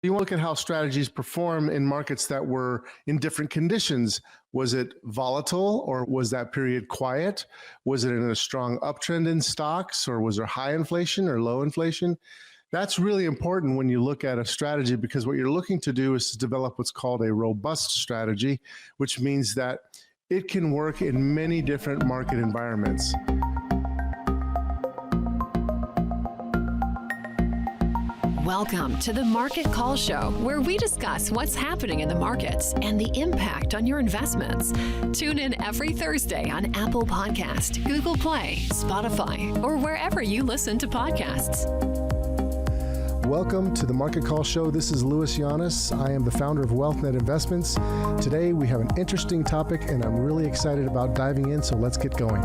You want to look at how strategies perform in markets that were in different conditions. Was it volatile, or was that period quiet? Was it in a strong uptrend in stocks, or was there high inflation or low inflation? That's really important when you look at a strategy, because what you're looking to do is to develop what's called a robust strategy, which means that it can work in many different market environments. Welcome to the Market Call Show, where we discuss what's happening in the markets and the impact on your investments. Tune in every Thursday on Apple Podcast, Google Play, Spotify, or wherever you listen to podcasts. Welcome to the Market Call Show. This is Louis Llanes. I am the founder of WealthNet Investments. Today we have an interesting topic and I'm really excited about diving in, so let's get going.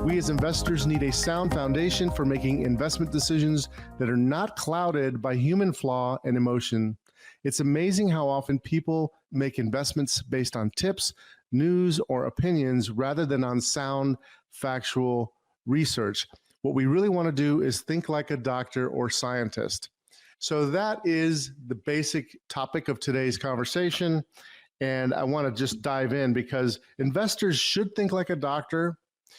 We as investors need a sound foundation for making investment decisions that are not clouded by human flaw and emotion. It's amazing how often people make investments based on tips, news, or opinions rather than on sound, factual research. What we really want to do is think like a doctor or scientist. So that is the basic topic of today's conversation. And I want to just dive in because investors should think like a doctor.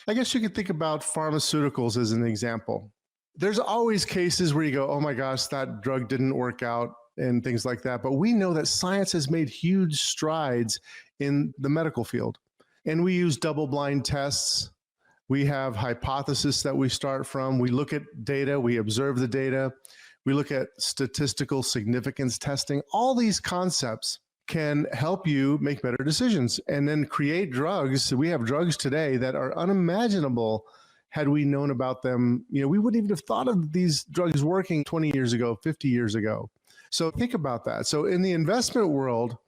I guess you could think about pharmaceuticals as an example. There's always cases where you go, oh my gosh, that drug didn't work out and things like that. But we know that science has made huge strides in the medical field. And we use double-blind tests. We have hypotheses that we start from. We look at data, we observe the data. We look at statistical significance testing. All these concepts can help you make better decisions and then create drugs. We have drugs today that are unimaginable had we known about them. We wouldn't even have thought of these drugs working 20 years ago, 50 years ago. So think about that. So in the investment world,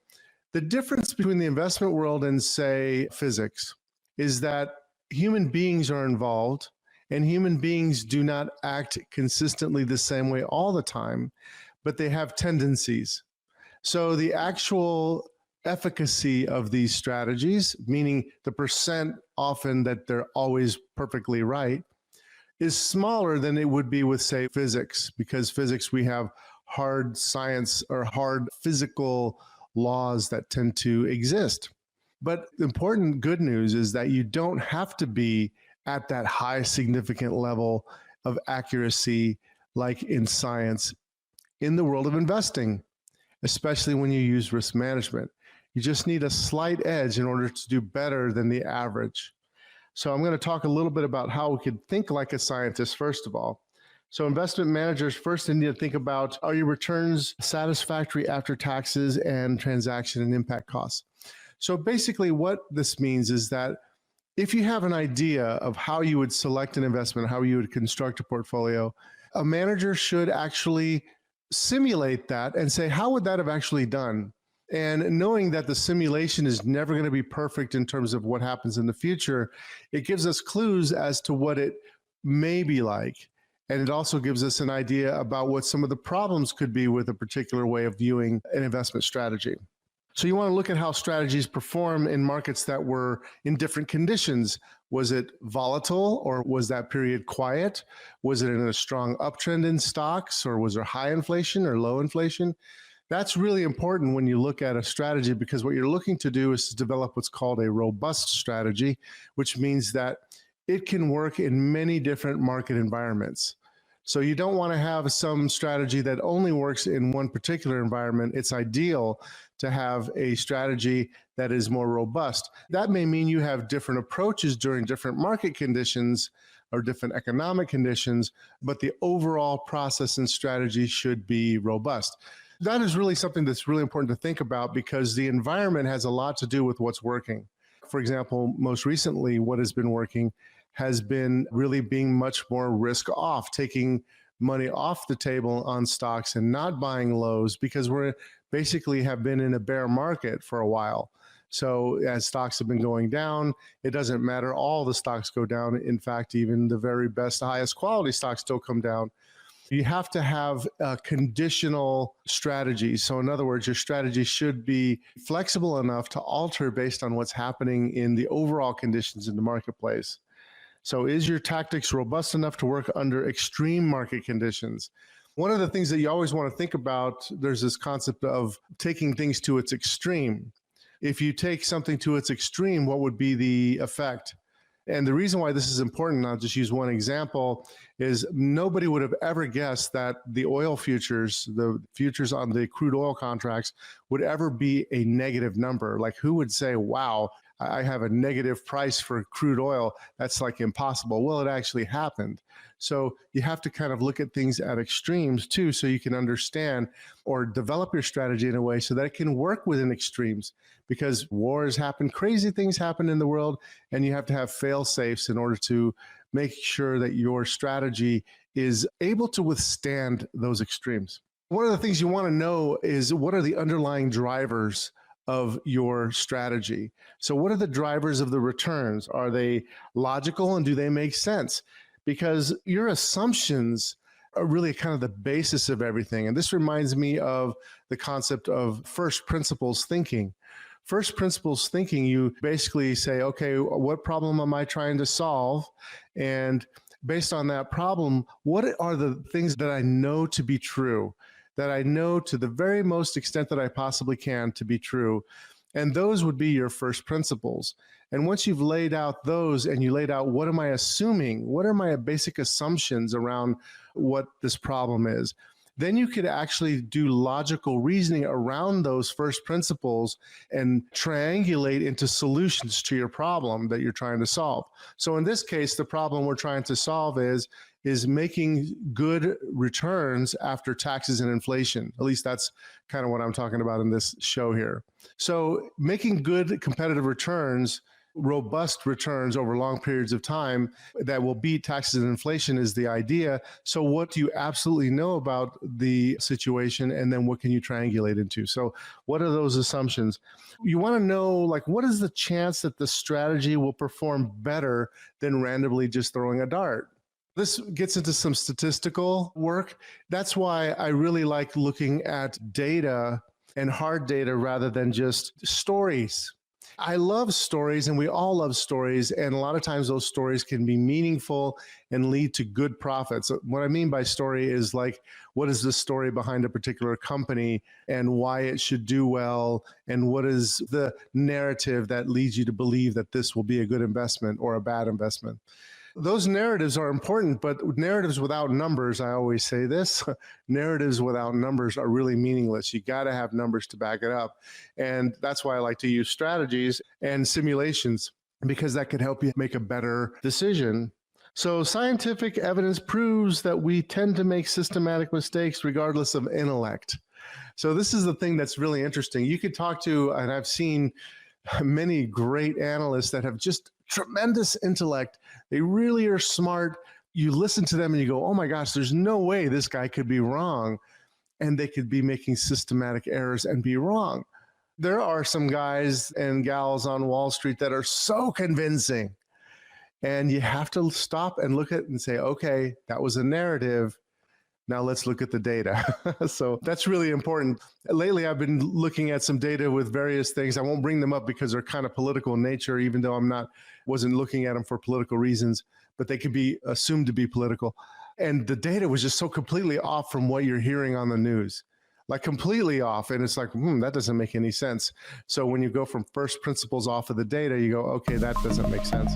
the difference between the investment world and, say, physics is that human beings are involved and human beings do not act consistently the same way all the time, but they have tendencies. So the actual efficacy of these strategies, meaning the percent often that they're always perfectly right, is smaller than it would be with, say, physics, because physics, we have hard science or hard physical laws that tend to exist. But the important good news is that you don't have to be at that high significant level of accuracy like in science in the world of investing, especially when you use risk management. You just need a slight edge in order to do better than the average. So I'm going to talk a little bit about how we could think like a scientist, first of all. So investment managers first need to think about, are your returns satisfactory after taxes and transaction and impact costs? So basically what this means is that if you have an idea of how you would select an investment, how you would construct a portfolio, a manager should actually simulate that and say, how would that have actually done? And knowing that the simulation is never going to be perfect in terms of what happens in the future, it gives us clues as to what it may be like. And it also gives us an idea about what some of the problems could be with a particular way of viewing an investment strategy. So you want to look at how strategies perform in markets that were in different conditions. Was it volatile, or was that period quiet? Was it in a strong uptrend in stocks, or was there high inflation or low inflation? That's really important when you look at a strategy, because what you're looking to do is to develop what's called a robust strategy, which means that it can work in many different market environments. So you don't want to have some strategy that only works in one particular environment. It's ideal to have a strategy that is more robust. That may mean you have different approaches during different market conditions or different economic conditions, but the overall process and strategy should be robust. That is really something that's really important to think about, because the environment has a lot to do with what's working. For example, most recently, what has been working has been really being much more risk off, taking money off the table on stocks and not buying lows, because we're basically have been in a bear market for a while. So as stocks have been going down, it doesn't matter. All the stocks go down. In fact, even the very best, highest quality stocks still come down. You have to have a conditional strategy. So in other words, your strategy should be flexible enough to alter based on what's happening in the overall conditions in the marketplace. So is your tactics robust enough to work under extreme market conditions? One of the things that you always want to think about, there's this concept of taking things to its extreme. If you take something to its extreme, what would be the effect? And the reason why this is important, I'll just use one example, is nobody would have ever guessed that the oil futures, the futures on the crude oil contracts, would ever be a negative number. Like, who would say, wow, I have a negative price for crude oil? That's like impossible. Well, it actually happened. So you have to kind of look at things at extremes too, so you can understand or develop your strategy in a way so that it can work within extremes, because wars happen, crazy things happen in the world, and you have to have fail safes in order to make sure that your strategy is able to withstand those extremes. One of the things you want to know is, what are the underlying drivers of your strategy? So what are the drivers of the returns? Are they logical, and do they make sense? Because your assumptions are really kind of the basis of everything. And this reminds me of the concept of first principles thinking. First principles thinking, you basically say, okay, what problem am I trying to solve? And based on that problem, what are the things that I know to be true, that I know to the very most extent that I possibly can to be true? And those would be your first principles. And once you've laid out those, and you laid out, what am I assuming? What are my basic assumptions around what this problem is? Then you could actually do logical reasoning around those first principles and triangulate into solutions to your problem that you're trying to solve. So in this case, the problem we're trying to solve is making good returns after taxes and inflation. At least that's kind of what I'm talking about in this show here. So making good competitive returns, robust returns over long periods of time that will beat taxes and inflation is the idea. So what do you absolutely know about the situation, and then what can you triangulate into? So what are those assumptions? You want to know, like, what is the chance that the strategy will perform better than randomly just throwing a dart? This gets into some statistical work. That's why I really like looking at data and hard data rather than just stories. I love stories, and we all love stories, and a lot of times those stories can be meaningful and lead to good profits. What I mean by story is, like, what is the story behind a particular company and why it should do well, and what is the narrative that leads you to believe that this will be a good investment or a bad investment. Those narratives are important, but narratives without numbers, I always say this, narratives without numbers are really meaningless. You got to have numbers to back it up. And that's why I like to use strategies and simulations, because that could help you make a better decision. So scientific evidence proves that we tend to make systematic mistakes regardless of intellect. So this is the thing that's really interesting. You could talk to, and I've seen many great analysts that have just tremendous intellect. They really are smart. You listen to them and you go, oh my gosh, there's no way this guy could be wrong. And they could be making systematic errors and be wrong. There are some guys and gals on Wall Street that are so convincing. And you have to stop and look at it and say, okay, that was a narrative. Now let's look at the data. So that's really important. Lately, I've been looking at some data with various things. I won't bring them up because they're kind of political in nature, even though wasn't looking at them for political reasons, but they could be assumed to be political. And the data was just so completely off from what you're hearing on the news, like completely off. And it's like, that doesn't make any sense. So when you go from first principles off of the data, you go, okay, that doesn't make sense.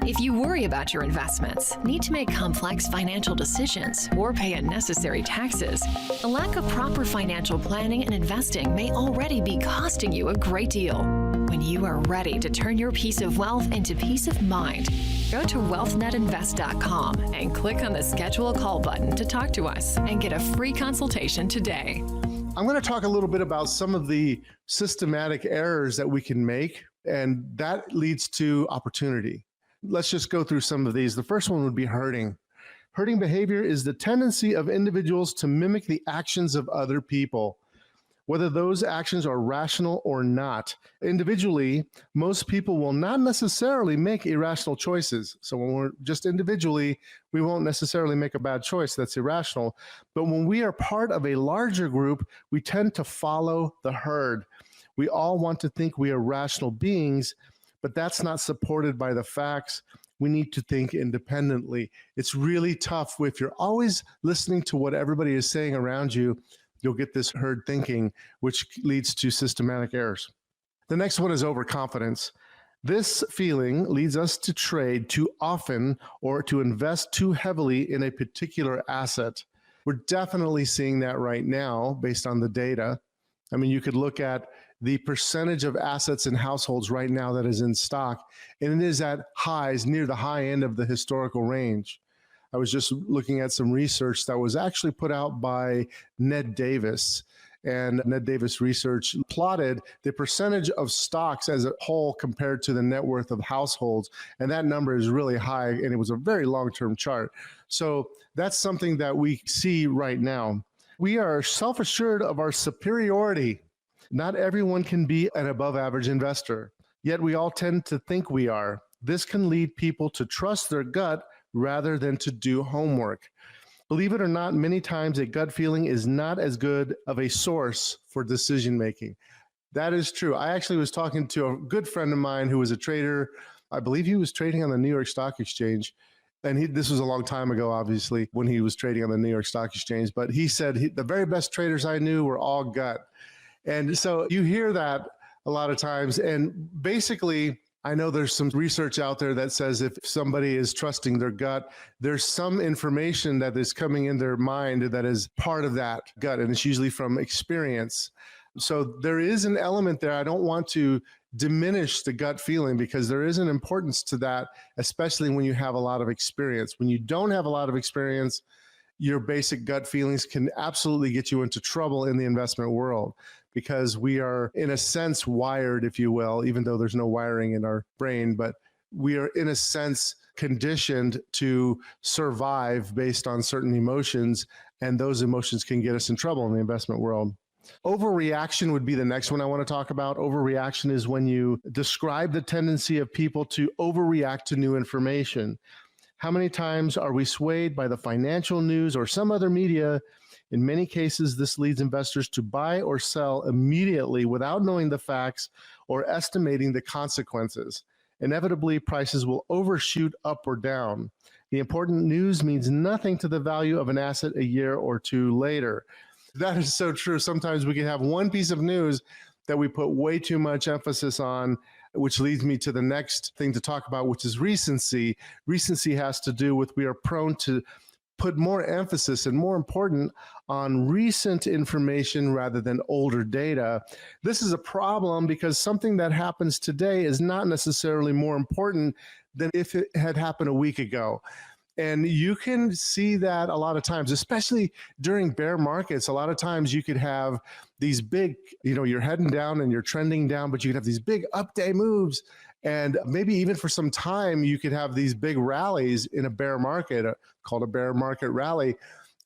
If you worry about your investments, need to make complex financial decisions, or pay unnecessary taxes, the lack of proper financial planning and investing may already be costing you a great deal. When you are ready to turn your peace of wealth into peace of mind, go to wealthnetinvest.com and click on the Schedule a Call button to talk to us and get a free consultation today. I'm going to talk a little bit about some of the systematic errors that we can make, and that leads to opportunity. Let's just go through some of these. The first one would be herding. Herding behavior is the tendency of individuals to mimic the actions of other people, whether those actions are rational or not. Individually, most people will not necessarily make irrational choices. So when we're just individually, we won't necessarily make a bad choice that's irrational. But when we are part of a larger group, we tend to follow the herd. We all want to think we are rational beings, but that's not supported by the facts we need to think independently. It's really tough. If you're always listening to what everybody is saying around you, you'll get this herd thinking, which leads to systematic errors. The next one is overconfidence. This feeling leads us to trade too often or to invest too heavily in a particular asset. We're definitely seeing that right now based on the data. I mean, you could look at the percentage of assets in households right now that is in stock, and it is at highs near the high end of the historical range. I was just looking at some research that was actually put out by Ned Davis. And Ned Davis Research plotted the percentage of stocks as a whole compared to the net worth of households. And that number is really high, and it was a very long-term chart. So that's something that we see right now. We are self-assured of our superiority. Not everyone can be an above-average investor, yet we all tend to think we are. This can lead people to trust their gut rather than to do homework. Believe it or not, many times a gut feeling is not as good of a source for decision making. That is true. I actually was talking to a good friend of mine who was a trader. I believe he was trading on the New York Stock Exchange. And this was a long time ago, obviously, when he was trading on the New York Stock Exchange. But he said the very best traders I knew were all gut. And so you hear that a lot of times. And basically, I know there's some research out there that says if somebody is trusting their gut, there's some information that is coming in their mind that is part of that gut, and it's usually from experience. So there is an element there. I don't want to diminish the gut feeling because there is an importance to that, especially when you have a lot of experience. When you don't have a lot of experience, your basic gut feelings can absolutely get you into trouble in the investment world, because we are, in a sense, wired, if you will, even though there's no wiring in our brain, but we are, in a sense, conditioned to survive based on certain emotions, and those emotions can get us in trouble in the investment world. Overreaction would be the next one I want to talk about. Overreaction is when you describe the tendency of people to overreact to new information. How many times are we swayed by the financial news or some other media? In many cases, this leads investors to buy or sell immediately without knowing the facts or estimating the consequences. Inevitably, prices will overshoot up or down. The important news means nothing to the value of an asset a year or two later. That is so true. Sometimes we can have one piece of news that we put way too much emphasis on, which leads me to the next thing to talk about, which is recency. Recency has to do with we are prone to put more emphasis and more important on recent information rather than older data. This is a problem because something that happens today is not necessarily more important than if it had happened a week ago. And you can see that a lot of times, especially during bear markets. A lot of times you could have these big, you're heading down and you're trending down, but you could have these big up-day moves. And maybe even for some time, you could have these big rallies in a bear market called a bear market rally.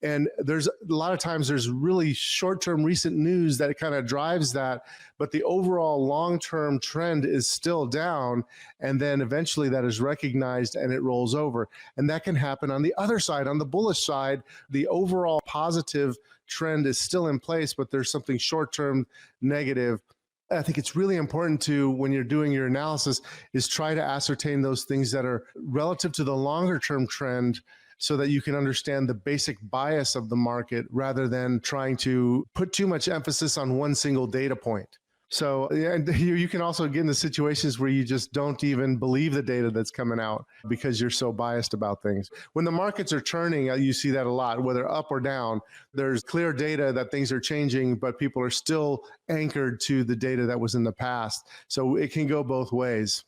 And there's a lot of times there's really short-term recent news that kind of drives that, but the overall long-term trend is still down. And then eventually that is recognized and it rolls over. And that can happen on the other side, on the bullish side. The overall positive trend is still in place, but there's something short-term negative. I think it's really important to, when you're doing your analysis, is try to ascertain those things that are relative to the longer term trend so that you can understand the basic bias of the market rather than trying to put too much emphasis on one single data point. So you can also get into situations where you just don't even believe the data that's coming out because you're so biased about things. When the markets are turning, you see that a lot, whether up or down. There's clear data that things are changing, but people are still anchored to the data that was in the past. So it can go both ways.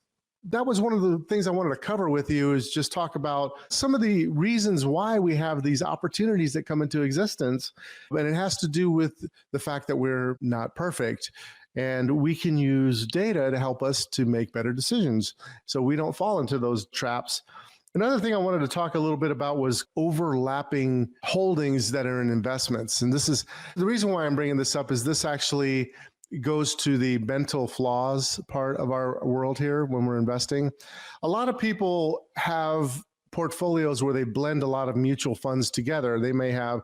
That was one of the things I wanted to cover with you, is just talk about some of the reasons why we have these opportunities that come into existence. And it has to do with the fact that we're not perfect. And we can use data to help us to make better decisions so we don't fall into those traps. Another thing I wanted to talk a little bit about was overlapping holdings that are in investments. And this is the reason why I'm bringing this up, is this actually goes to the mental flaws part of our world here when we're investing. A lot of people have portfolios where they blend a lot of mutual funds together. They may have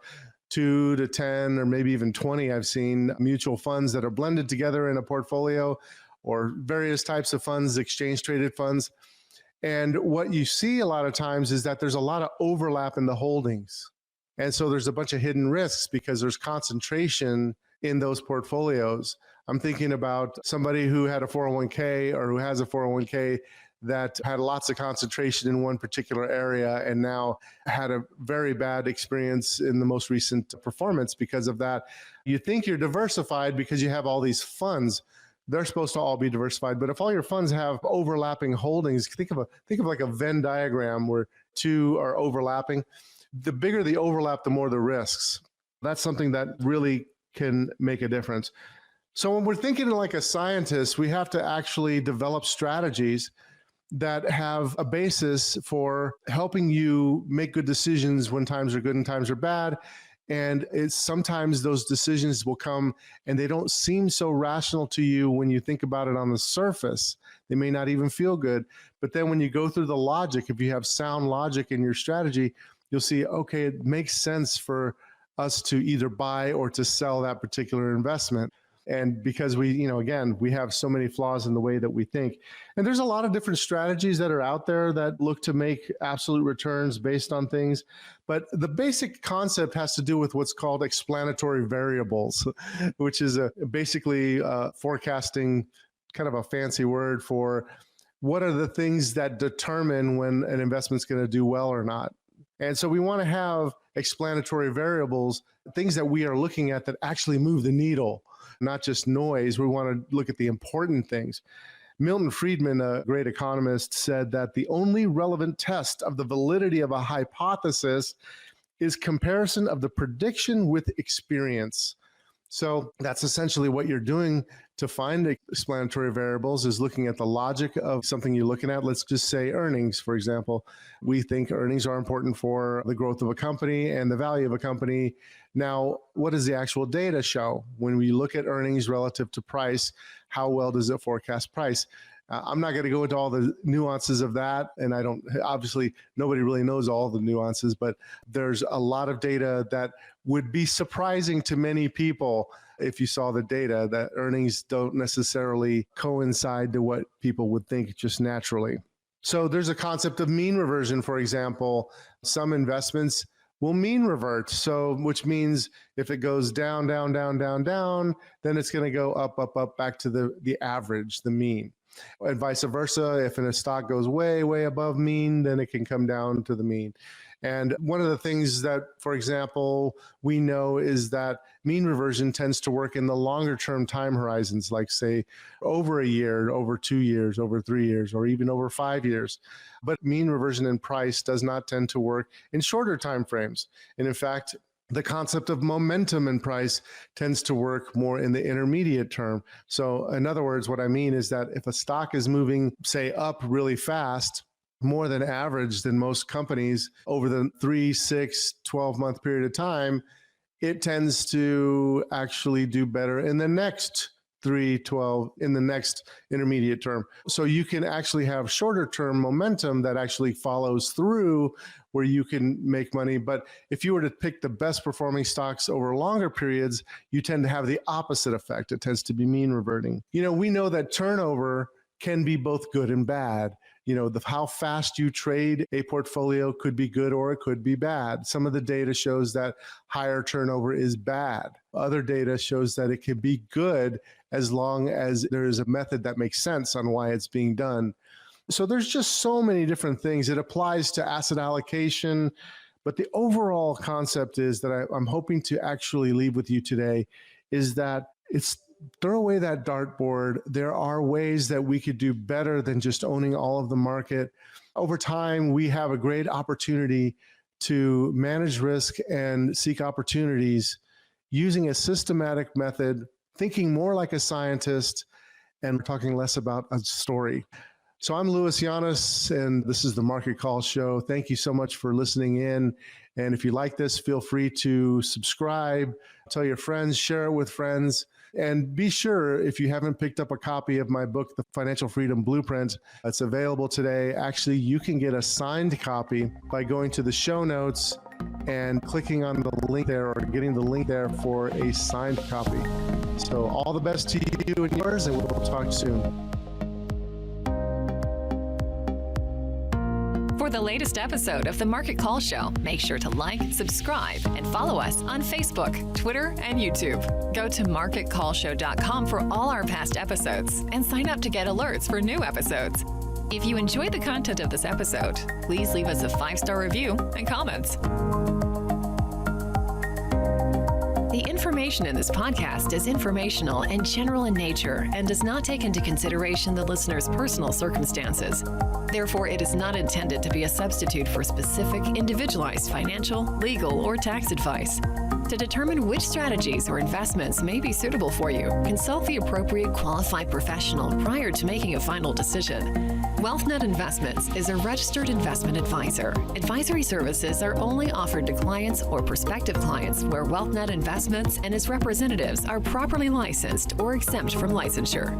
2 to 10 or maybe even 20. I've seen mutual funds that are blended together in a portfolio, or various types of funds, exchange traded funds. And what you see a lot of times is that there's a lot of overlap in the holdings. And so there's a bunch of hidden risks because there's concentration in those portfolios. I'm thinking about somebody who had a 401k or who has a 401k that had lots of concentration in one particular area and now had a very bad experience in the most recent performance because of that. You think you're diversified because you have all these funds. They're supposed to all be diversified, but if all your funds have overlapping holdings, think of like a Venn diagram where two are overlapping. The bigger the overlap, the more the risks. That's something that really can make a difference. So when we're thinking like a scientist, we have to actually develop strategies that have a basis for helping you make good decisions when times are good and times are bad. And it's sometimes those decisions will come and they don't seem so rational to you when you think about it on the surface. They may not even feel good. But then when you go through the logic, if you have sound logic in your strategy, you'll see, okay, it makes sense for us to either buy or to sell that particular investment. And because we have so many flaws in the way that we think. And there's a lot of different strategies that are out there that look to make absolute returns based on things. But the basic concept has to do with what's called explanatory variables, which is basically forecasting, kind of a fancy word for what are the things that determine when an investment's going to do well or not. And so we want to have explanatory variables, things that we are looking at that actually move the needle, not just noise. We want to look at the important things. Milton Friedman, a great economist, said that the only relevant test of the validity of a hypothesis is comparison of the prediction with experience. So that's essentially what you're doing to find explanatory variables, is looking at the logic of something you're looking at. Let's just say earnings, for example. We think earnings are important for the growth of a company and the value of a company. Now, what does the actual data show? When we look at earnings relative to price, how well does it forecast price? I'm not going to go into all the nuances of that. And obviously, nobody really knows all the nuances, but there's a lot of data that would be surprising to many people if you saw the data, that earnings don't necessarily coincide to what people would think just naturally. So there's a concept of mean reversion, for example. Some investments will mean revert. So, which means if it goes down, down, down, down, down, then it's going to go up, up, up, back to the average, the mean. And vice versa, if a stock goes way, way above mean, then it can come down to the mean. And one of the things that, for example, we know is that mean reversion tends to work in the longer term time horizons, like say over a year, over 2 years, over 3 years, or even over 5 years. But mean reversion in price does not tend to work in shorter time frames. And in fact, the concept of momentum in price tends to work more in the intermediate term. So in other words, what I mean is that if a stock is moving, say, up really fast, more than average than most companies over the 3, 6, 12-month period of time, it tends to actually do better in the next 3, 12, in the next intermediate term. So you can actually have shorter term momentum that actually follows through where you can make money. But if you were to pick the best performing stocks over longer periods, you tend to have the opposite effect. It tends to be mean reverting. We know that turnover can be both good and bad. How fast you trade a portfolio could be good or it could be bad. Some of the data shows that higher turnover is bad. Other data shows that it can be good as long as there is a method that makes sense on why it's being done. So there's just so many different things. It applies to asset allocation, but the overall concept is that I'm hoping to actually leave with you today is that it's throw away that dartboard. There are ways that we could do better than just owning all of the market. Over time, we have a great opportunity to manage risk and seek opportunities using a systematic method, thinking more like a scientist, and talking less about a story. So I'm Louis Llanes, and this is the Market Call Show. Thank you so much for listening in. And if you like this, feel free to subscribe, tell your friends, share it with friends. And be sure, if you haven't picked up a copy of my book, The Financial Freedom Blueprint, it's available today. Actually, you can get a signed copy by going to the show notes and clicking on the link there or getting the link there for a signed copy. So all the best to you and yours, and we'll talk soon. For the latest episode of The Market Call Show, make sure to like, subscribe, and follow us on Facebook, Twitter, and YouTube. Go to marketcallshow.com for all our past episodes and sign up to get alerts for new episodes. If you enjoyed the content of this episode, please leave us a 5-star review and comments. The information in this podcast is informational and general in nature and does not take into consideration the listener's personal circumstances. Therefore, it is not intended to be a substitute for specific, individualized financial, legal, or tax advice. To determine which strategies or investments may be suitable for you, consult the appropriate qualified professional prior to making a final decision. WealthNet Investments is a registered investment advisor. Advisory services are only offered to clients or prospective clients where WealthNet Investments and its representatives are properly licensed or exempt from licensure.